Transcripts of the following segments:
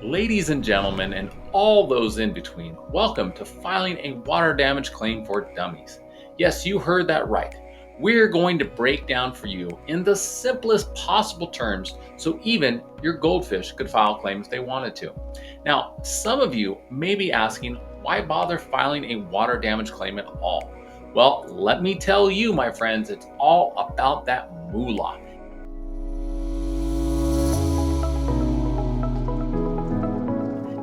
Ladies and gentlemen, and all those in between, welcome to filing a water damage claim for dummies. Yes, you heard that right. We're going to break down for you in the simplest possible terms so even your goldfish could file claims they wanted to. Now, some of you may be asking, why bother filing a water damage claim at all? Well, let me tell you, my friends, it's all about that moolah.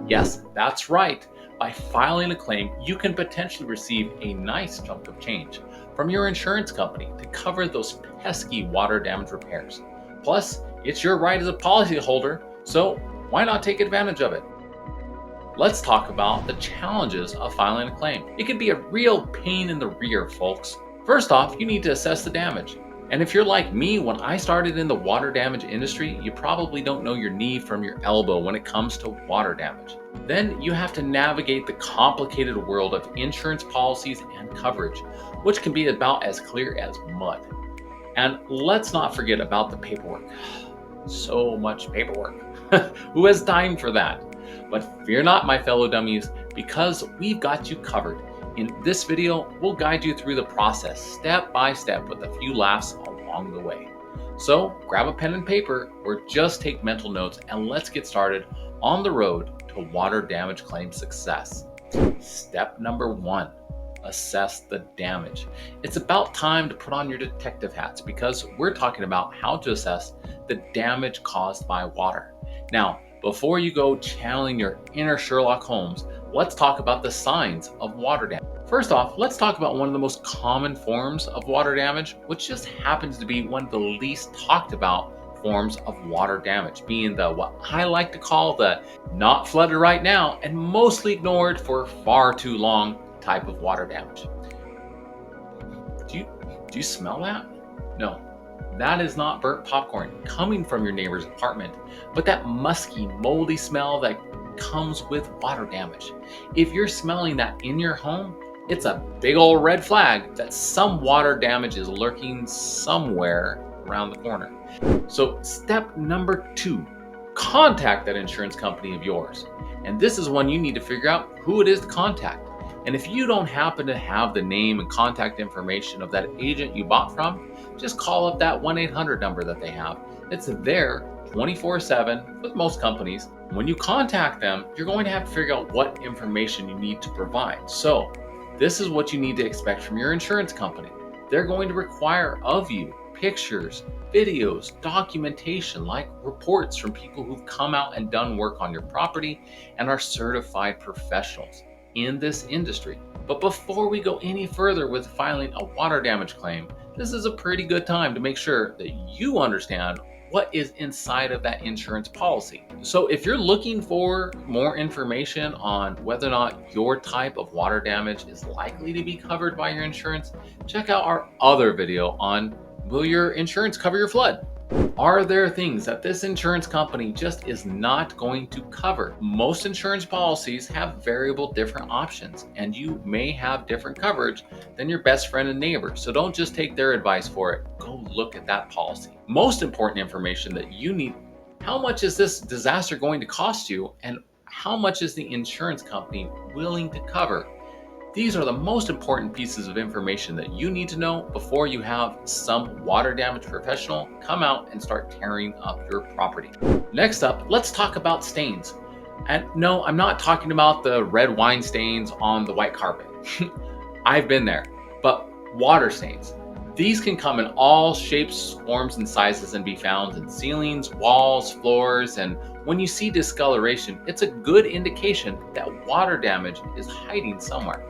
Yes, that's right. By filing a claim, you can potentially receive a nice chunk of change from your insurance company to cover those pesky water damage repairs. Plus, it's your right as a policyholder, so why not take advantage of it? Let's talk about the challenges of filing a claim. It can be a real pain in the rear, folks. First off, you need to assess the damage. And if you're like me, when I started in the water damage industry, you probably don't know your knee from your elbow when it comes to water damage. Then you have to navigate the complicated world of insurance policies and coverage, which can be about as clear as mud. And let's not forget about the paperwork. So much paperwork. Who has time for that? But fear not, my fellow dummies, because we've got you covered. In this video, we'll guide you through the process step by step with a few laughs along the way. So grab a pen and paper or just take mental notes and let's get started on the road to water damage claim success. Step number 1. Assess the damage. It's about time to put on your detective hats because we're talking about how to assess the damage caused by water. Now, before you go channeling your inner Sherlock Holmes, let's talk about the signs of water damage. First off, let's talk about one of the most common forms of water damage, which just happens to be one of the least talked about forms of water damage, being the what I like to call the not flooded right now and mostly ignored for far too long type of water damage. Do you smell that? No, that is not burnt popcorn coming from your neighbor's apartment, but that musky, moldy smell that comes with water damage. If you're smelling that in your home, it's a big old red flag that some water damage is lurking somewhere around the corner. So step number 2, contact that insurance company of yours. And this is when you need to figure out who it is to contact. And if you don't happen to have the name and contact information of that agent you bought from, just call up that 1-800 number that they have. It's there 24/7 with most companies. When you contact them, you're going to have to figure out what information you need to provide. So this is what you need to expect from your insurance company. They're going to require of you pictures, videos, documentation like reports from people who've come out and done work on your property and are certified professionals in this industry. But before we go any further with filing a water damage claim, this is a pretty good time to make sure that you understand what is inside of that insurance policy. So if you're looking for more information on whether or not your type of water damage is likely to be covered by your insurance, check out our other video on will your insurance cover your flood? Are there things that this insurance company just is not going to cover? Most insurance policies have variable different options, and you may have different coverage than your best friend and neighbor. So don't just take their advice for it. Go look at that policy. Most important information that you need: how much is this disaster going to cost you, and how much is the insurance company willing to cover? These are the most important pieces of information that you need to know before you have some water damage professional come out and start tearing up your property. Next up, let's talk about stains. And no, I'm not talking about the red wine stains on the white carpet. I've been there. But water stains. These can come in all shapes, forms, and sizes and be found in ceilings, walls, floors, and when you see discoloration, it's a good indication that water damage is hiding somewhere.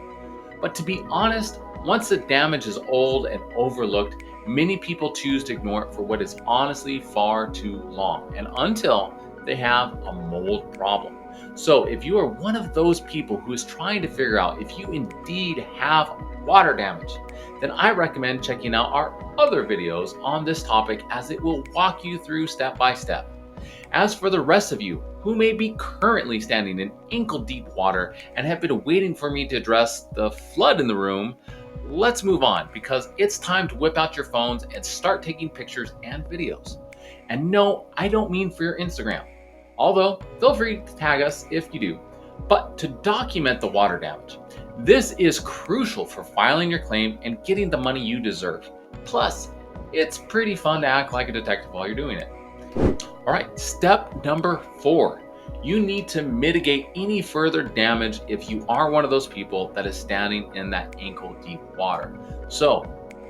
But to be honest, once the damage is old and overlooked, many people choose to ignore it for what is honestly far too long and until they have a mold problem. So if you are one of those people who is trying to figure out if you indeed have water damage, then I recommend checking out our other videos on this topic as it will walk you through step by step. As for the rest of you who may be currently standing in ankle-deep water and have been waiting for me to address the flood in the room, let's move on because it's time to whip out your phones and start taking pictures and videos. And no, I don't mean for your Instagram. Although, feel free to tag us if you do. But to document the water damage, this is crucial for filing your claim and getting the money you deserve. Plus, it's pretty fun to act like a detective while you're doing it. All right, step number 4. You need to mitigate any further damage if you are one of those people that is standing in that ankle deep water. So,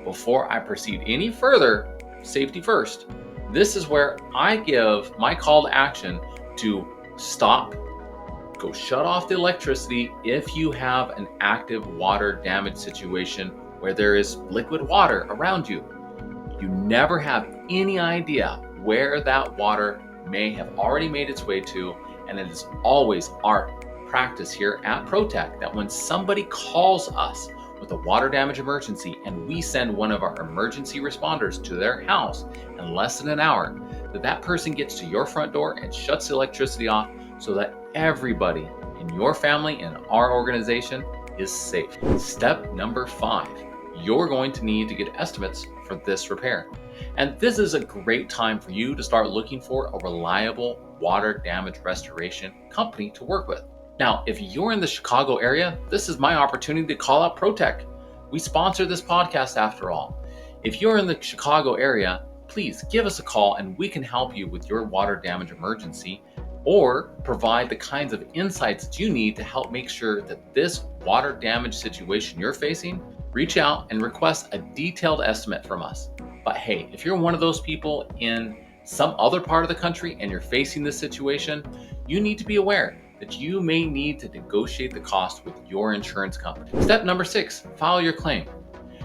before I proceed any further, safety first. This is where I give my call to action to stop, go shut off the electricity if you have an active water damage situation where there is liquid water around you. You never have any idea where that water may have already made its way to, and it is always our practice here at ProTech that when somebody calls us with a water damage emergency and we send one of our emergency responders to their house in less than an hour, that person gets to your front door and shuts the electricity off so that everybody in your family and our organization is safe. Step number 5. You're going to need to get estimates for this repair. And this is a great time for you to start looking for a reliable water damage restoration company to work with. Now, if you're in the Chicago area, this is my opportunity to call out ProTech. We sponsor this podcast after all. If you're in the Chicago area, please give us a call and we can help you with your water damage emergency or provide the kinds of insights that you need to help make sure that this water damage situation you're facing, reach out and request a detailed estimate from us. But hey, if you're one of those people in some other part of the country and you're facing this situation, you need to be aware that you may need to negotiate the cost with your insurance company. Step number 6, file your claim.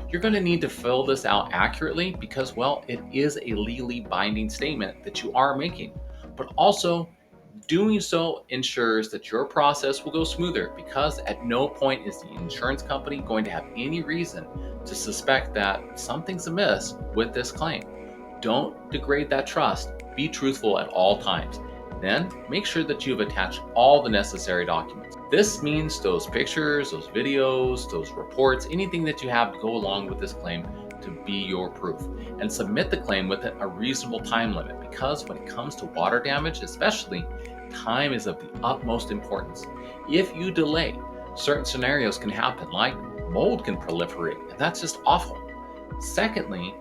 You're going to need to fill this out accurately because, well, it is a legally binding statement that you are making, but also doing so ensures that your process will go smoother because at no point is the insurance company going to have any reason to suspect that something's amiss with this claim. Don't degrade that trust. Be truthful at all times. Then make sure that you've attached all the necessary documents. This means those pictures, those videos, those reports, anything that you have to go along with this claim to be your proof. And submit the claim within a reasonable time limit because when it comes to water damage, especially, time is of the utmost importance. If you delay, certain scenarios can happen, like mold can proliferate, and that's just awful. Secondly,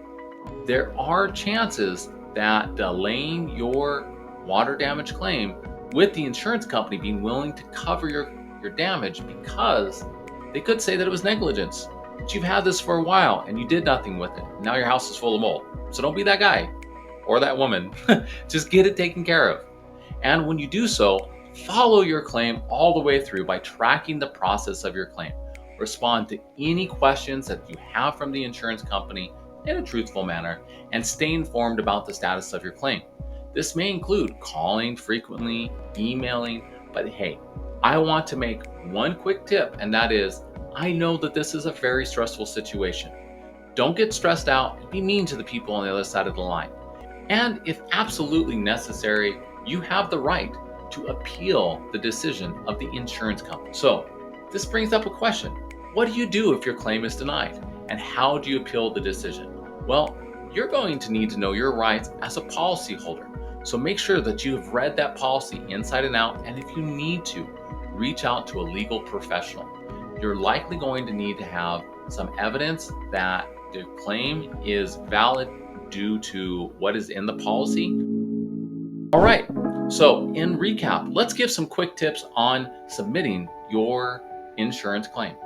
there are chances that delaying your water damage claim with the insurance company being willing to cover your damage because they could say that it was negligence, that you've had this for a while and you did nothing with it. Now your house is full of mold. So don't be that guy or that woman. Just get it taken care of. And when you do so, follow your claim all the way through by tracking the process of your claim. Respond to any questions that you have from the insurance company in a truthful manner and stay informed about the status of your claim. This may include calling frequently, emailing, but hey, I want to make one quick tip, and that is, I know that this is a very stressful situation. Don't get stressed out and be mean to the people on the other side of the line. And if absolutely necessary, you have the right to appeal the decision of the insurance company. So this brings up a question. What do you do if your claim is denied? And how do you appeal the decision? Well, you're going to need to know your rights as a policyholder. So make sure that you have read that policy inside and out, and if you need to, reach out to a legal professional. You're likely going to need to have some evidence that the claim is valid due to what is in the policy. All right, so in recap, let's give some quick tips on submitting your insurance claim.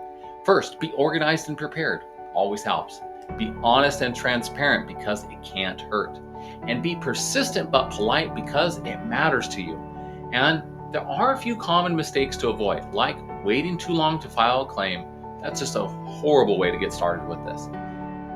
First, be organized and prepared. Always helps. Be honest and transparent because it can't hurt. And be persistent but polite because it matters to you. And there are a few common mistakes to avoid, like waiting too long to file a claim. That's just a horrible way to get started with this.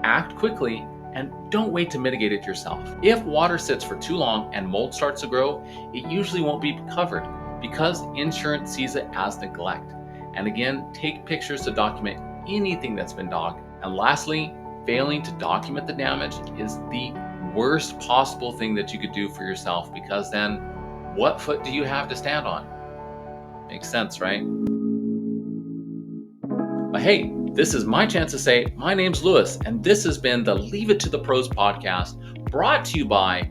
Act quickly and don't wait to mitigate it yourself. If water sits for too long and mold starts to grow, it usually won't be covered because insurance sees it as neglect. And again, take pictures to document anything that's been dogged. And lastly, failing to document the damage is the worst possible thing that you could do for yourself because then what foot do you have to stand on? Makes sense, right? But hey, this is my chance to say, my name's Lewis, and this has been the Leave It to the Pros podcast brought to you by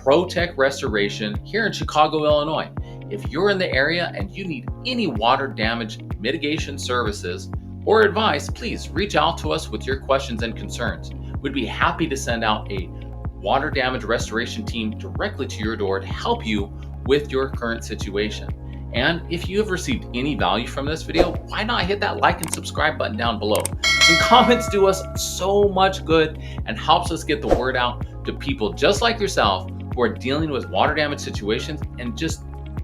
ProTech Restoration here in Chicago, Illinois. If you're in the area and you need any water damage mitigation services or advice, please reach out to us with your questions and concerns. We'd be happy to send out a water damage restoration team directly to your door to help you with your current situation. And if you have received any value from this video, why not hit that like and subscribe button down below? Some comments do us so much good and helps us get the word out to people just like yourself who are dealing with water damage situations and just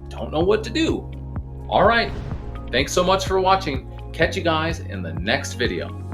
don't know what to do. All right, thanks so much for watching. Catch you guys in the next video.